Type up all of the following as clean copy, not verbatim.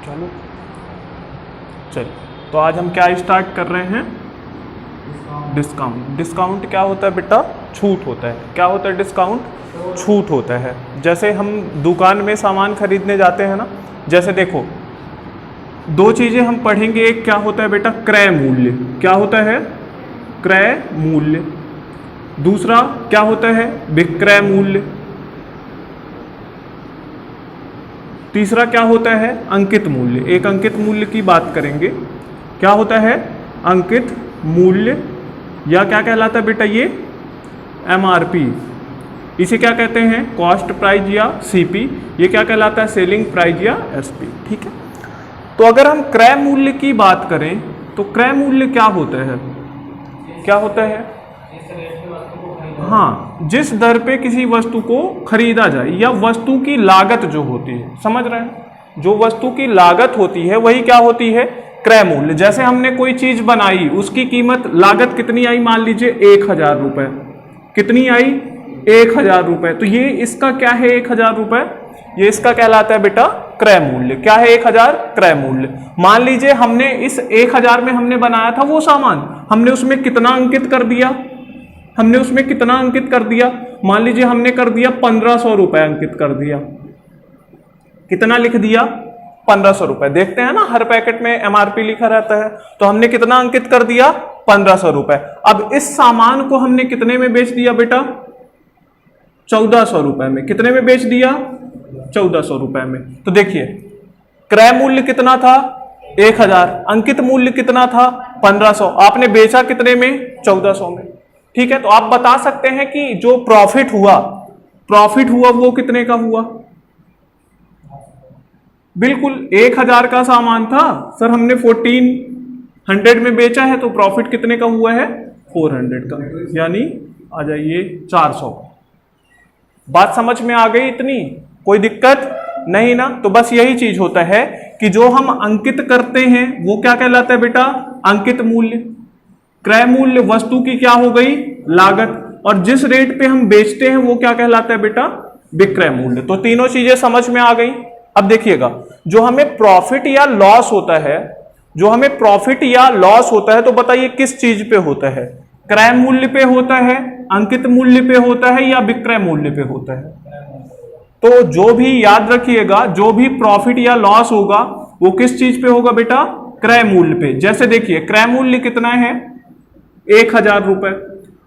चलो चलिए, तो आज हम क्या स्टार्ट कर रहे हैं? डिस्काउंट। डिस्काउंट क्या होता है बेटा? छूट होता है। क्या होता है डिस्काउंट? छूट होता है। जैसे हम दुकान में सामान खरीदने जाते हैं ना, जैसे देखो दो चीज़ें हम पढ़ेंगे। एक क्या होता है बेटा? क्रय मूल्य। क्या होता है? क्रय मूल्य। दूसरा क्या होता है? विक्रय मूल्य। तीसरा क्या होता है? अंकित मूल्य। एक अंकित मूल्य की बात करेंगे। क्या होता है? अंकित मूल्य, या क्या कहलाता है बेटा? ये एमआरपी। इसे क्या कहते हैं? कॉस्ट प्राइस या सीपी। ये क्या कहलाता है? सेलिंग प्राइस या एसपी। ठीक है, तो अगर हम क्रय मूल्य की बात करें तो क्रय मूल्य क्या होता है? क्या होता है? हाँ, जिस दर पे किसी वस्तु को खरीदा जाए या वस्तु की लागत जो होती है, समझ रहे हैं? जो वस्तु की लागत होती है वही क्या होती है? क्रय मूल्य। जैसे हमने कोई चीज बनाई, उसकी कीमत लागत कितनी आई? मान लीजिए 1000 रुपए। कितनी आई? 1000 रुपए। तो ये इसका क्या है? 1000 रुपए। ये इसका कहलाता है बेटा क्रय मूल्य। क्या है? 1000 क्रय मूल्य। मान लीजिए हमने इस 1000 में हमने बनाया था वो सामान, हमने उसमें कितना अंकित कर दिया? हमने उसमें कितना अंकित कर दिया? मान लीजिए हमने कर दिया 1500 रुपए अंकित कर दिया। कितना लिख दिया? 1500 रुपए। देखते हैं ना हर पैकेट में एमआरपी लिखा रहता है, तो हमने कितना अंकित कर दिया? 1500 रुपए। अब इस सामान को हमने कितने में बेच दिया बेटा? 1400 रुपए में। कितने में बेच दिया? 1400 रुपए में। तो देखिए क्रय मूल्य कितना था? 1000। अंकित मूल्य कितना था? 1500। आपने बेचा कितने में? 1400 में। ठीक है, तो आप बता सकते हैं कि जो प्रॉफिट हुआ वो कितने का हुआ? बिल्कुल 1000 का सामान था सर, हमने 1400 में बेचा है, तो प्रॉफिट कितने का हुआ है? 400 का, यानी आ जाइए 400। बात समझ में आ गई? इतनी कोई दिक्कत नहीं ना? तो बस यही चीज होता है कि जो हम अंकित करते हैं वो क्या कहलाता है बेटा? अंकित मूल्य। क्रय मूल्य वस्तु की क्या हो गई? लागत। और जिस रेट पे हम बेचते हैं वो क्या कहलाता है बेटा? विक्रय मूल्य। तो तीनों चीजें समझ में आ गई। अब देखिएगा, जो हमें प्रॉफिट या लॉस होता है, तो बताइए किस चीज पे होता है? क्रय मूल्य पे होता है, अंकित मूल्य पे होता है, या विक्रय मूल्य पे होता है? तो जो भी याद रखिएगा, जो भी प्रॉफिट या लॉस होगा वो किस चीज पे होगा बेटा? क्रय मूल्य पे। जैसे देखिए क्रय मूल्य कितना है? 1000 रुपए।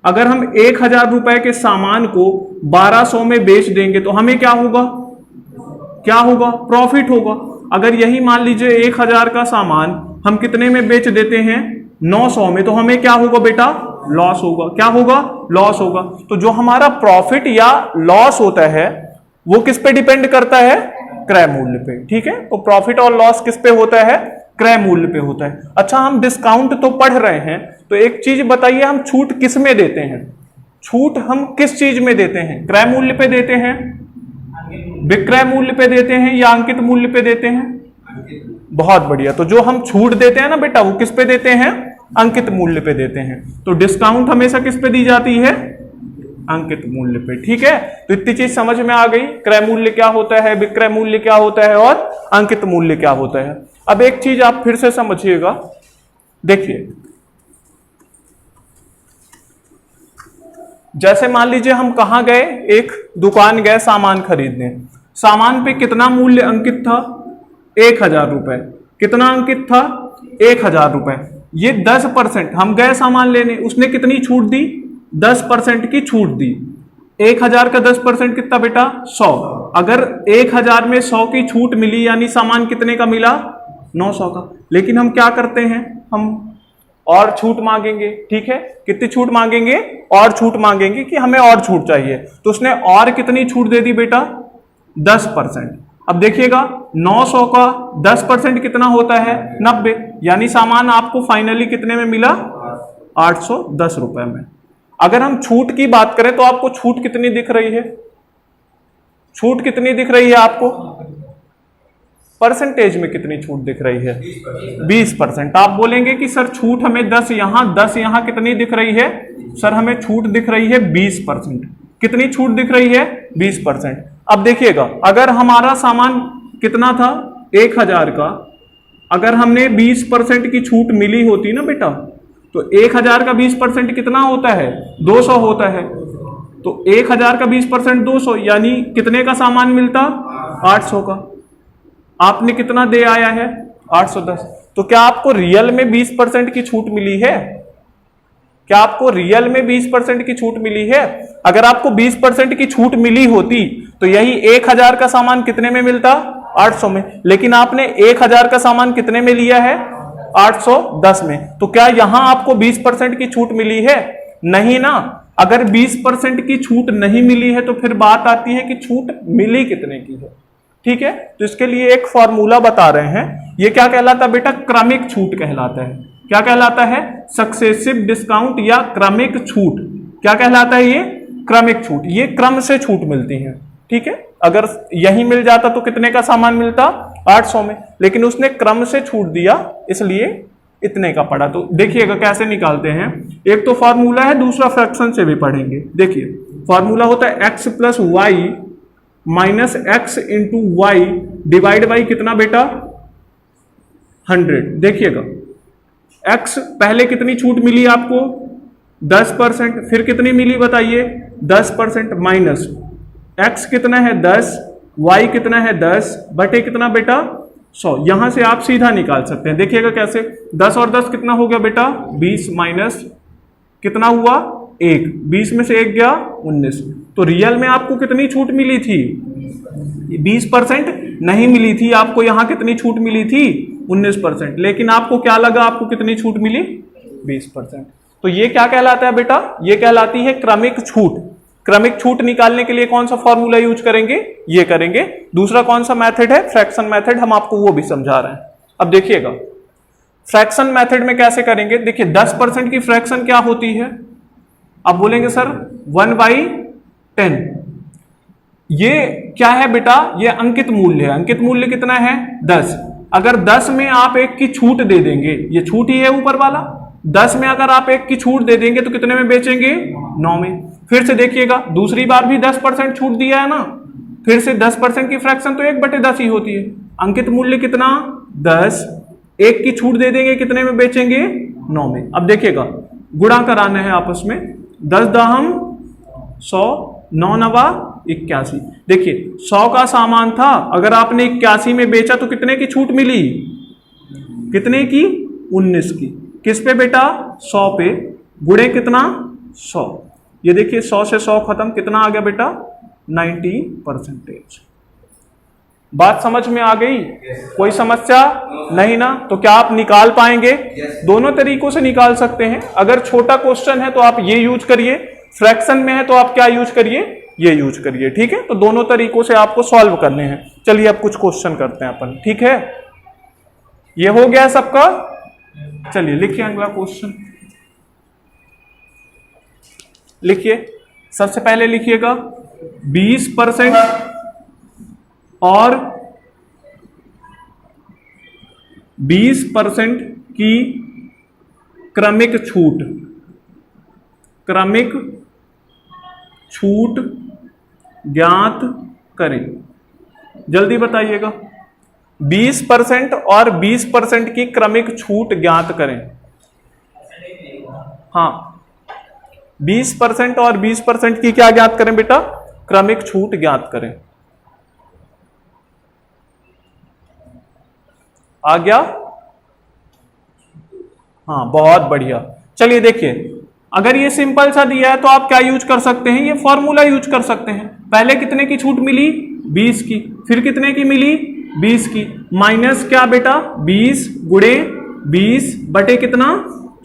अगर हम 1000 रुपए के सामान को 1200 में बेच देंगे तो हमें क्या होगा? प्रॉफिट होगा। अगर यही मान लीजिए 1000 का सामान हम कितने में बेच देते हैं? 900 में, तो हमें क्या होगा बेटा? लॉस होगा। क्या होगा? लॉस होगा। तो जो हमारा प्रॉफिट या लॉस होता है वो किस पे डिपेंड करता है? क्रय मूल्य पे। ठीक है, तो प्रॉफिट और लॉस किस पे होता है? क्रय मूल्य पे होता है। अच्छा, हम डिस्काउंट तो पढ़ रहे हैं, तो एक चीज बताइए, हम छूट किस में देते हैं? छूट हम किस चीज में देते हैं? क्रय मूल्य पे देते हैं, विक्रय मूल्य पे देते हैं, या अंकित मूल्य पे देते हैं? बहुत बढ़िया। तो जो हम छूट देते हैं ना बेटा, वो किस पे देते हैं? अंकित मूल्य पे देते हैं। तो डिस्काउंट हमेशा किस पे दी जाती है? अंकित मूल्य पे। ठीक है, तो इतनी चीज समझ में आ गई। क्रय मूल्य क्या होता है, विक्रय मूल्य क्या होता है, और अंकित मूल्य क्या होता है। अब एक चीज आप फिर से समझिएगा। देखिए, जैसे मान लीजिए हम कहां गए? एक दुकान गए सामान खरीदने। सामान पे कितना मूल्य अंकित था? 1000 रुपए। कितना अंकित था? 1000 रुपए। ये 10%, हम गए सामान लेने, उसने कितनी छूट दी? 10% की छूट दी। 1000 का 10% कितना बेटा? 100। अगर 1000 में 100 की छूट मिली, यानी सामान कितने का मिला? 900 का। लेकिन हम क्या करते हैं? हम और छूट मांगेंगे। ठीक है, कितनी छूट मांगेंगे? और छूट मांगेंगे कि हमें और छूट चाहिए। तो उसने और कितनी छूट दे दी बेटा? 10%। अब देखिएगा 900 का 10% कितना होता है? 90। यानी सामान आपको फाइनली कितने में मिला? 810 रुपए में। अगर हम छूट की बात करें तो आपको छूट कितनी दिख रही है? छूट कितनी दिख रही है आपको? परसेंटेज में कितनी छूट दिख रही है? 20%। आप बोलेंगे कि सर छूट हमें 10 यहां कितनी दिख रही है? सर हमें छूट दिख रही है 20%। कितनी छूट दिख रही है? 20%। अब देखिएगा, अगर हमारा सामान कितना था? 1000 का अगर हमने 20% की छूट मिली होती ना बेटा, तो 1000 का 20% कितना होता है? 200 होता है। तो 1000 का 20% 200, यानी कितने का सामान मिलता? 800 का। आपने कितना दे आया है? 810। तो क्या आपको रियल में 20% की छूट मिली है? क्या आपको रियल में 20% की छूट मिली है? अगर आपको 20% की छूट मिली होती तो यही 1000 का सामान कितने में मिलता? 800 में। लेकिन आपने 1000 का सामान कितने में लिया है? 810 में। तो क्या यहां आपको 20% की छूट मिली है? नहीं ना। अगर 20% की छूट नहीं मिली है तो फिर बात आती है कि छूट मिली कितने की है। ठीक है, तो इसके लिए एक फॉर्मूला बता रहे हैं। ये क्या कहलाता है बेटा? क्रमिक छूट कहलाता है। क्या कहलाता है? सक्सेसिव डिस्काउंट या क्रमिक छूट। क्या कहलाता है ये? क्रमिक छूट। ये क्रम से छूट मिलती है। ठीक है, अगर यही मिल जाता तो कितने का सामान मिलता? 800 में, लेकिन उसने क्रम से छूट दिया इसलिए इतने का पड़ा। तो देखिएगा कैसे निकालते हैं। एक तो फॉर्मूला है, दूसरा फ्रैक्शन से भी पढ़ेंगे। देखिए फॉर्मूला होता है X plus Y minus X into Y divide by कितना बेटा? 100। देखिएगा x पहले कितनी छूट मिली आपको? 10%। फिर कितनी मिली बताइए? 10% माइनस x कितना है? 10। y कितना है? 10 बटे कितना बेटा? 100। यहां से आप सीधा निकाल सकते हैं। देखिएगा कैसे। 10 और 10 कितना हो गया बेटा? 20 माइनस कितना हुआ? 1। 20 में से 1 गया 19। तो रियल में आपको कितनी छूट मिली थी? 20% नहीं मिली थी। आपको यहां कितनी छूट मिली थी? 19%। लेकिन आपको क्या लगा आपको कितनी छूट मिली? 20%। तो ये क्या कहलाता है बेटा? ये कहलाती है क्रमिक छूट। क्रमिक छूट निकालने के लिए कौन सा फॉर्मूला यूज करेंगे? ये करेंगे। दूसरा कौन सा मेथड है? Fraction method. हम आपको वो भी समझा रहे हैं। अब देखिएगा फ्रैक्शन मेथड में कैसे करेंगे। देखिए 10% की फ्रैक्शन क्या होती है? आप बोलेंगे सर 1/10। ये क्या है बेटा? ये अंकित मूल्य है। अंकित मूल्य कितना है? 10। अगर 10 में आप 1 की छूट दे देंगे, ये छूट ही है ऊपर वाला। 10 में अगर आप 1 की छूट दे देंगे तो कितने में बेचेंगे? 9 में। फिर से देखिएगा दूसरी बार भी 10% छूट दिया है ना, फिर से 10% की फ्रैक्शन तो 1/10 ही होती है। अंकित मूल्य कितना? 10। 1 की छूट दे देंगे कितने में बेचेंगे? 9 में। अब देखिएगा गुणा कराना है आपस में। 10 दाहम 100, 9 नवा 81। देखिए 100 का सामान था, अगर आपने 81 में बेचा तो कितने की छूट मिली? कितने की? 19 की। किस पे बेटा? 100 पे। गुणे कितना? 100। ये देखिए 100 से 100 खत्म, कितना आ गया बेटा? 90%। बात समझ में आ गई? कोई समस्या नहीं ना? तो क्या आप निकाल पाएंगे? दोनों तरीकों से निकाल सकते हैं। अगर छोटा क्वेश्चन है तो आप ये यूज करिए, फ्रैक्शन में है तो आप क्या यूज करिए? ये यूज करिए। ठीक है, तो दोनों तरीकों से आपको सॉल्व करने हैं। चलिए अब कुछ क्वेश्चन करते हैं अपन। ठीक है, ये हो गया सबका। चलिए लिखिए अगला क्वेश्चन। लिखिए, सबसे पहले लिखिएगा 20% और 20% की क्रमिक छूट। क्रमिक छूट ज्ञात करें। जल्दी बताइएगा। 20% और 20% की क्रमिक छूट ज्ञात करें। हाँ, 20% और 20% की क्या ज्ञात करें बेटा? क्रमिक छूट ज्ञात करें। आ गया? हाँ, बहुत बढ़िया। चलिए देखिए, अगर ये सिंपल सा दिया है तो आप क्या यूज कर सकते हैं? ये फॉर्मूला यूज कर सकते हैं। पहले कितने की छूट मिली? 20 की। फिर कितने की मिली? 20 की। माइनस क्या बेटा? 20 गुणे 20 बटे कितना?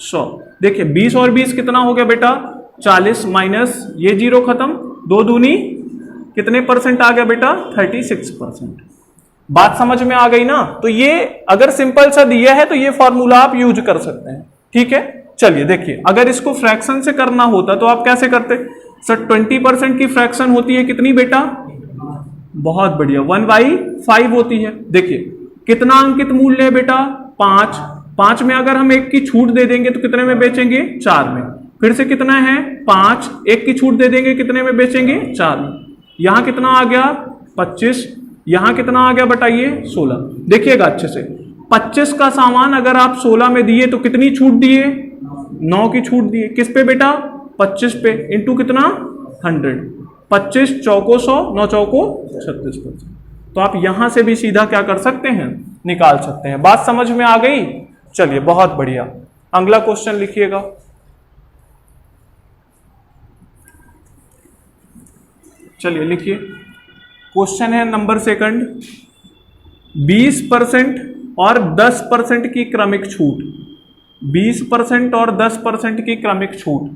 100। देखिए 20 और 20 कितना हो गया बेटा? 40 माइनस ये 0 खत्म, 2 दूनी कितने परसेंट आ गया बेटा? 36%। बात समझ में आ गई ना? तो ये अगर सिंपल सा दिया है तो ये फॉर्मूला आप यूज कर सकते हैं। ठीक है, चलिए देखिए, अगर इसको फ्रैक्शन से करना होता तो आप कैसे करते? सर 20% की फ्रैक्शन होती है कितनी बेटा? बहुत बढ़िया, 1/5 होती है। देखिए कितना अंकित मूल्य है बेटा? 5। 5 में अगर हम 1 की छूट दे देंगे तो कितने में बेचेंगे? 4 में। फिर से कितना है? 5। 1 की छूट दे देंगे कितने में बेचेंगे? 4 में। यहां कितना आ गया? 25। यहां कितना आ गया बताइए 16। देखिएगा अच्छे से, 25 का सामान अगर आप 16 में दिए तो कितनी छूट दिए, 9 की छूट दिए। किस पे बेटा, 25 पे, इंटू कितना 100, 25 चौको 100, 9 चौको 36%। तो आप यहां से भी सीधा क्या कर सकते हैं, निकाल सकते हैं। बात समझ में आ गई? चलिए बहुत बढ़िया, अगला क्वेश्चन लिखिएगा। चलिए लिखिए, क्वेश्चन है नंबर सेकंड, 20% और 10% की क्रमिक छूट, 20% और 10% की क्रमिक छूट,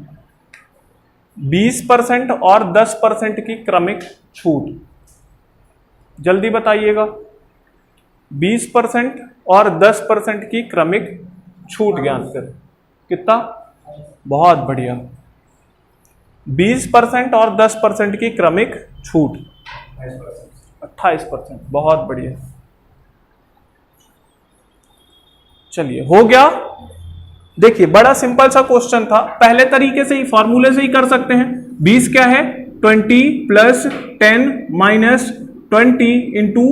20% और 10% की क्रमिक छूट, जल्दी बताइएगा। 20% और 10% की क्रमिक छूट ज्ञात करें, कितना, बहुत बढ़िया, 20% और 10% की क्रमिक छूट 28%, बहुत बढ़िया। चलिए हो गया। देखिए बड़ा सिंपल सा क्वेश्चन था, पहले तरीके से ही फॉर्मूले से ही कर सकते हैं। 20 क्या है, 20 plus 10 minus 20 into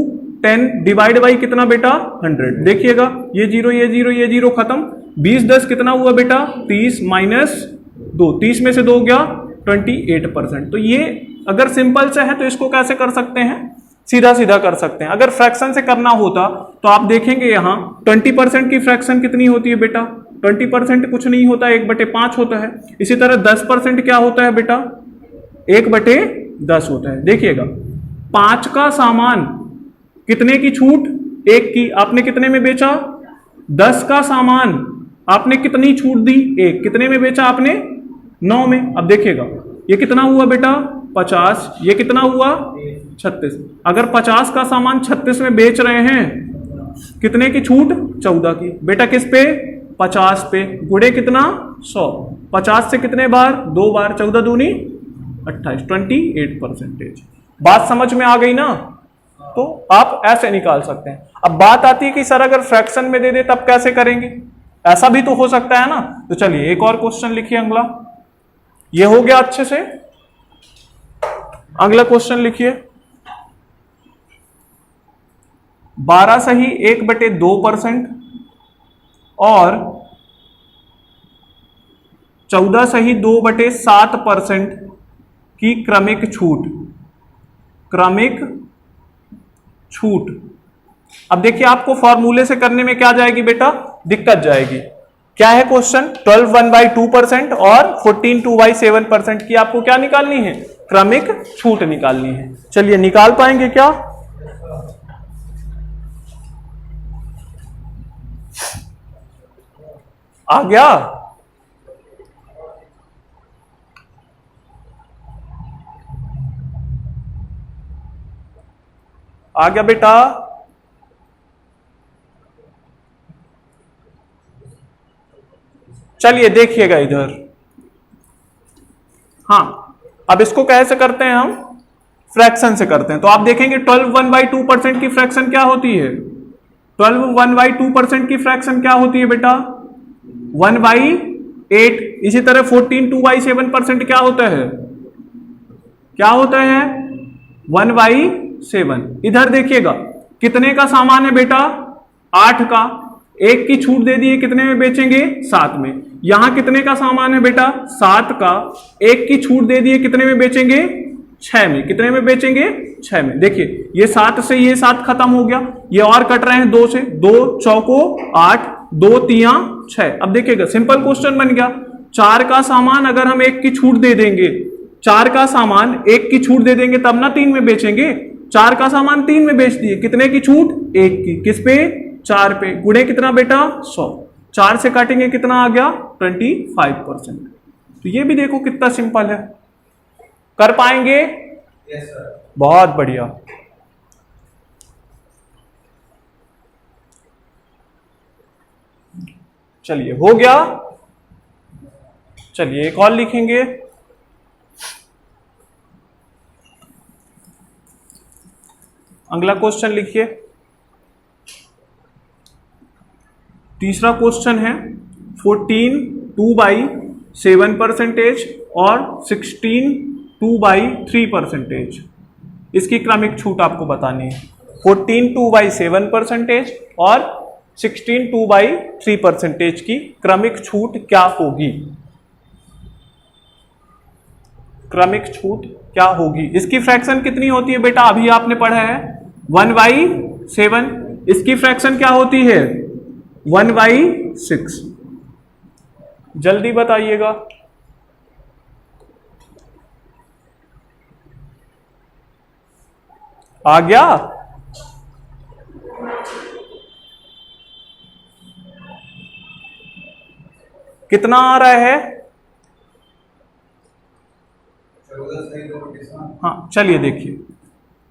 10 divide by कितना बेटा 100। देखिएगा ये जीरो ये जीरो ये जीरो खत्म, 20 10 कितना हुआ बेटा 30 माइनस 2, 30 में से 2 गया 28%। तो ये अगर सिंपल से है तो इसको कैसे कर सकते हैं, सीधा सीधा कर सकते हैं। अगर फ्रैक्शन से करना होता तो आप देखेंगे यहां 20% की फ्रैक्शन कितनी होती है बेटा, 20% कुछ नहीं होता, 1/5 होता है। इसी तरह 10% क्या होता है बेटा, 1/10 होता है। देखिएगा 5 का सामान कितने की छूट, 1 की, आपने कितने में बेचा, 10 का सामान आपने कितनी छूट दी, 1, कितने में बेचा आपने 9 में। अब देखिएगा ये कितना हुआ बेटा 50, ये कितना हुआ 36। अगर 50 का सामान 36 में बेच रहे हैं, कितने की छूट 14 की, बेटा किस पे 50 पे, गुणे कितना 100, 50 से कितने बार 2 बार, 14 दूनी 28, 28%। बात समझ में आ गई ना, तो आप ऐसे निकाल सकते हैं। अब बात आती है कि सर अगर फ्रैक्शन में दे दे तब कैसे करेंगे, ऐसा भी तो हो सकता है ना। तो चलिए एक और क्वेश्चन लिखिए, अगला, ये हो गया अच्छे से। अगला क्वेश्चन लिखिए, 12 सही 1/2% और 14 सही 2/7% की क्रमिक छूट, क्रमिक छूट। अब देखिए आपको फॉर्मूले से करने में क्या जाएगी बेटा, दिक्कत जाएगी। क्या है क्वेश्चन, 12 1/2% और 14 2/7% की आपको क्या निकालनी है, क्रमिक छूट निकालनी है। चलिए निकाल पाएंगे क्या, आ गया, आ गया बेटा। चलिए देखिएगा इधर, हाँ अब इसको कैसे करते हैं हम, फ्रैक्शन से करते हैं। तो आप देखेंगे 12 1/2% की फ्रैक्शन क्या होती है, 12 1/2% की फ्रैक्शन क्या होती है बेटा 1/8। इसी तरह 14 2/7% क्या होता है, क्या होता है 1/7। इधर देखिएगा कितने का सामान है बेटा 8 का, 1 की छूट दे दी है, कितने में बेचेंगे 7 में। यहां कितने का सामान है बेटा 7 का, 1 की छूट दे दी है, कितने में बेचेंगे 6 में, कितने में बेचेंगे 6 में। देखिए ये 7 से ये 7 खत्म हो गया, ये और कट रहे हैं 2 से, 2 चौको 8, 2 तिया 6। अब देखिएगा सिंपल क्वेश्चन बन गया, 4 का सामान अगर हम 1 की छूट दे देंगे, 4 का सामान 1 की छूट दे देंगे तब ना 3 में बेचेंगे। 4 का सामान 3 में बेच दिए, कितने की छूट 1 की, किस पे 4 पे, गुणे कितना बेटा 100, 4 से काटेंगे कितना आ गया 25%। तो ये भी देखो कितना सिंपल है, कर पाएंगे? Yes sir. बहुत बढ़िया। चलिए हो गया। चलिए एक और लिखेंगे, अगला क्वेश्चन लिखिए। तीसरा क्वेश्चन है 14 2/7% और 16 2/3%। इसकी क्रमिक छूट आपको बतानी है। 14 2/7% और 16 2/3% की क्रमिक छूट क्या होगी? क्रमिक छूट क्या होगी? इसकी फ्रैक्शन कितनी होती है बेटा? अभी आपने पढ़ा है 1/7। इसकी फ्रैक्शन क्या होती है? 1/6। जल्दी बताइएगा। आ गया? कितना आ रहा है? हाँ चलिए देखिए,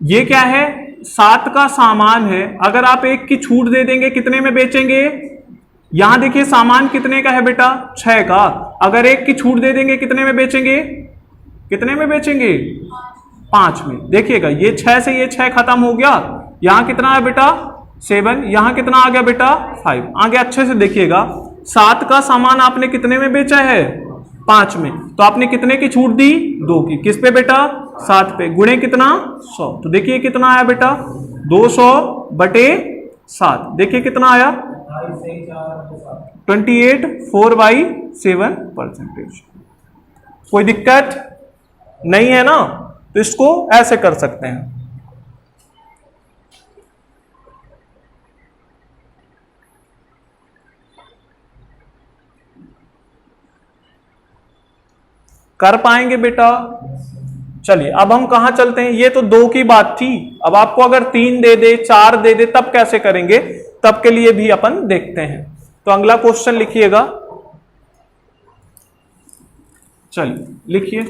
ये क्या है? 7 का सामान है, अगर आप 1 की छूट दे देंगे कितने में बेचेंगे? यहां देखिए सामान कितने का है बेटा? 6 का। अगर 1 की छूट दे देंगे कितने में बेचेंगे? कितने में बेचेंगे? 5 में। देखिएगा ये 6 से ये 6 खत्म हो गया, यहां कितना है बेटा? 7। यहां कितना आ गया बेटा? 5। आगे अच्छे से देखिएगा, 7 का सामान आपने कितने में बेचा है? 5 में। तो आपने कितने की छूट दी? 2 की। किस पे बेटा? 7 पे। गुणे कितना? 100। तो देखिए कितना आया बेटा? 200/7। देखिए कितना आया? 28 4/7%। कोई दिक्कत नहीं है ना? तो इसको ऐसे कर सकते हैं। कर पाएंगे बेटा? चलिए अब हम कहां चलते हैं? ये तो 2 की बात थी। अब आपको अगर 3 दे दे, 4 दे दे, तब कैसे करेंगे? तब के लिए भी अपन देखते हैं। तो अगला क्वेश्चन लिखिएगा। चलिए लिखिए।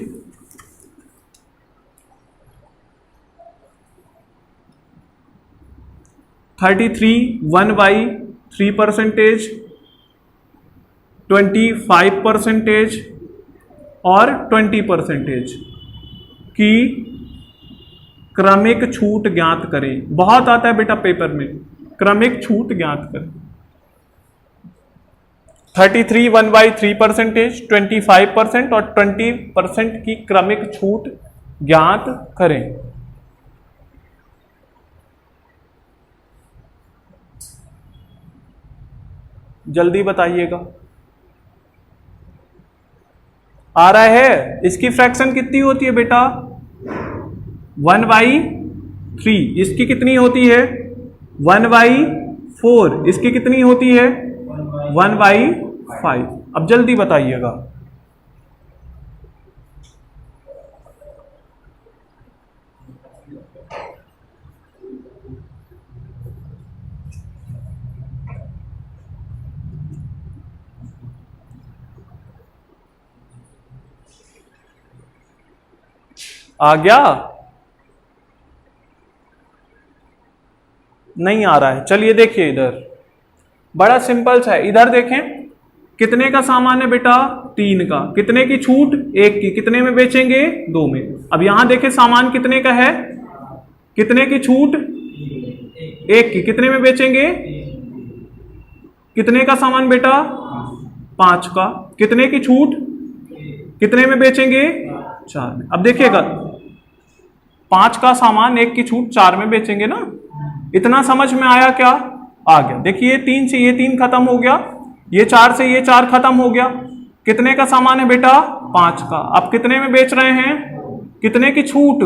$33 1/3%, 25% और 20% की क्रमिक छूट ज्ञात करें। बहुत आता है बेटा पेपर में, क्रमिक छूट ज्ञात करें। 33 1/3%, 25% और 20% की क्रमिक छूट ज्ञात करें। जल्दी बताइएगा। आ रहा है? इसकी फ्रैक्शन कितनी होती है बेटा? 1/3। इसकी कितनी होती है? 1/4। इसकी कितनी होती है? 1/5। अब जल्दी बताइएगा। आ गया? नहीं आ रहा है? चलिए देखिए इधर, बड़ा सिंपल सा है। इधर देखें, कितने का सामान है बेटा? 3 का। कितने की छूट? 1 की। कितने में बेचेंगे? 2 में। अब यहां देखें सामान कितने का है? कितने की छूट? 1 की। कितने में बेचेंगे? कितने का सामान बेटा? 5 का। कितने की छूट? कितने में बेचेंगे? 4 में। अब देखिएगा 5 का सामान 1 की छूट 4 में बेचेंगे ना। इतना समझ में आया क्या? आ गया। देखिए 3 से ये 3 खत्म हो गया, ये 4 से ये 4 खत्म हो गया। कितने का सामान है बेटा? 5 का। अब कितने में बेच रहे हैं? कितने की छूट?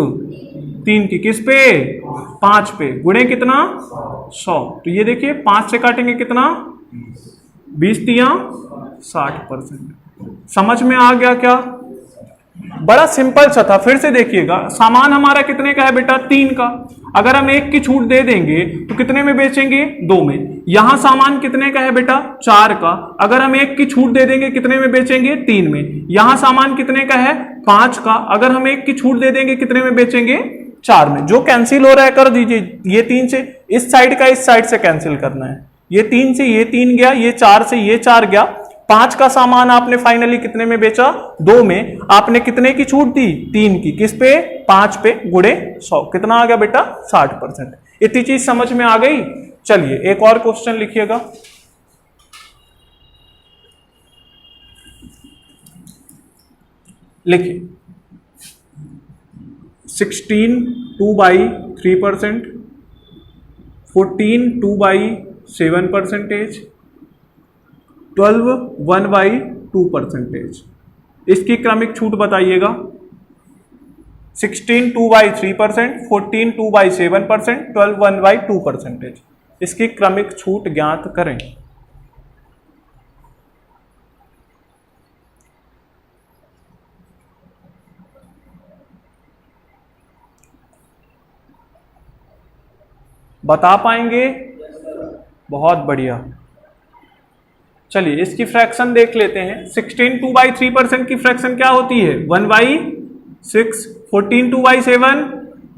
3 की। किस पे? 5 पे। गुणे कितना? 100। तो ये देखिए 5 से काटेंगे कितना? 20 तिया 60%। समझ में आ गया क्या? बड़ा सिंपल सा था। फिर से देखिएगा, सामान हमारा कितने का है बेटा? 3 का। अगर हम 1 की छूट दे देंगे तो कितने में बेचेंगे? 2 में। यहां सामान कितने का है बेटा? 4 का। अगर हम 1 की छूट दे देंगे कितने में बेचेंगे? 3 में। यहां सामान कितने का है? 5 का। अगर हम 1 की छूट दे देंगे कितने में बेचेंगे? 4 में। जो कैंसिल हो रहा है कर दीजिए। ये 3 से इस साइड का इस साइड से कैंसिल करना है। ये 3 से ये 3 गया, ये 4 से ये 4 गया। 5 का सामान आपने फाइनली कितने में बेचा? 2 में। आपने कितने की छूट दी? 3 की। किस पे? 5 पे। गुणे 100। कितना आ गया बेटा? 60%। इतनी चीज समझ में आ गई? चलिए एक और क्वेश्चन लिखिएगा। लिखिए 16 2/3%, 14 2/7%, 12 1/2%। इसकी क्रमिक छूट बताइएगा। 16 2/3%, 14 2/7%, 12 1/2%। इसकी क्रमिक छूट ज्ञात करें। बता पाएंगे? बहुत बढ़िया। चलिए इसकी फ्रैक्शन देख लेते हैं। 16 2/3% की फ्रैक्शन क्या होती है? 1/6। 14 2/7,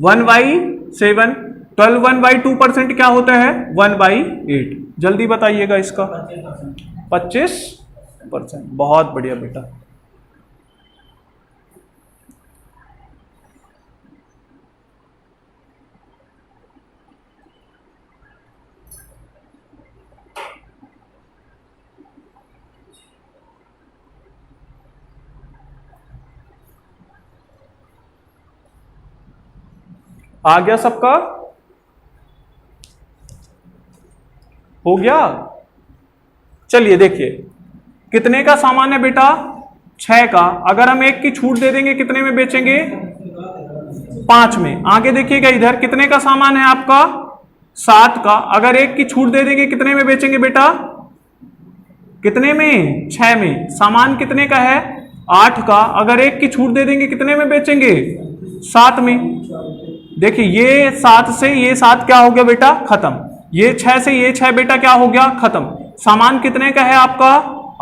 1/7। 12 1/2% क्या होता है? 1/8। जल्दी बताइएगा इसका। 25%। बहुत बढ़िया बेटा। आ गया सबका? हो गया? चलिए देखिए, कितने का सामान है बेटा? 6 का। अगर हम 1 की छूट दे देंगे कितने में बेचेंगे? 5 में। आगे देखिएगा, इधर कितने का सामान है आपका? 7 का। अगर 1 की छूट दे देंगे कितने में बेचेंगे बेटा? कितने में? 6 में। सामान कितने का है? 8 का। अगर 1 की छूट दे देंगे कितने में बेचेंगे? 7 में। देखिए ये 7 से ये 7 क्या हो गया बेटा? खत्म। ये 6 से ये 6 बेटा क्या हो गया? खत्म। सामान कितने का है आपका?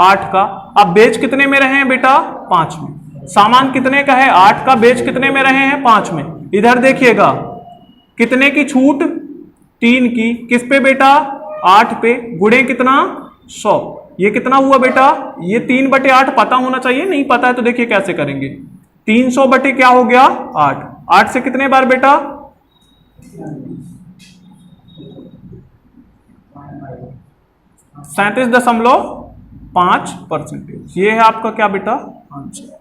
8 का। अब बेच कितने में रहे हैं बेटा? 5 में। सामान कितने का है? 8 का। बेच कितने में रहे हैं? 5 में। इधर देखिएगा, कितने की छूट? 3 की। किस पे बेटा? 8 पे। गुणे कितना? 100। ये कितना हुआ बेटा? ये 3/8 पता होना चाहिए। नहीं पता है तो देखिए कैसे करेंगे। 300 बटे क्या हो गया? 8। 8 से कितने बार बेटा? 37.5%। ये है आपका क्या बेटा? आंसर।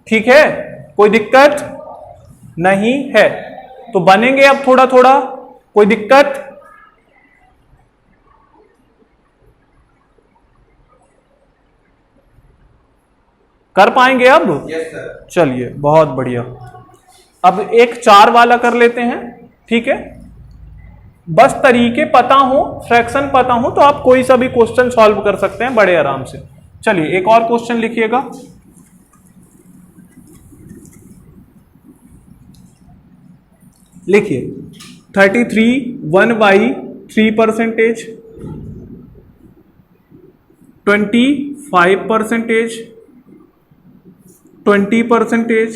ठीक है, कोई दिक्कत नहीं है तो बनेंगे अब थोड़ा थोड़ा। कोई दिक्कत? कर पाएंगे अब? Yes sir. चलिए बहुत बढ़िया। अब एक 4 वाला कर लेते हैं। ठीक है, बस तरीके पता हो, फ्रैक्शन पता हो तो आप कोई सा भी क्वेश्चन सॉल्व कर सकते हैं बड़े आराम से। चलिए एक और क्वेश्चन लिखिएगा। लिखिए 33 1/3%, 25%, 20%,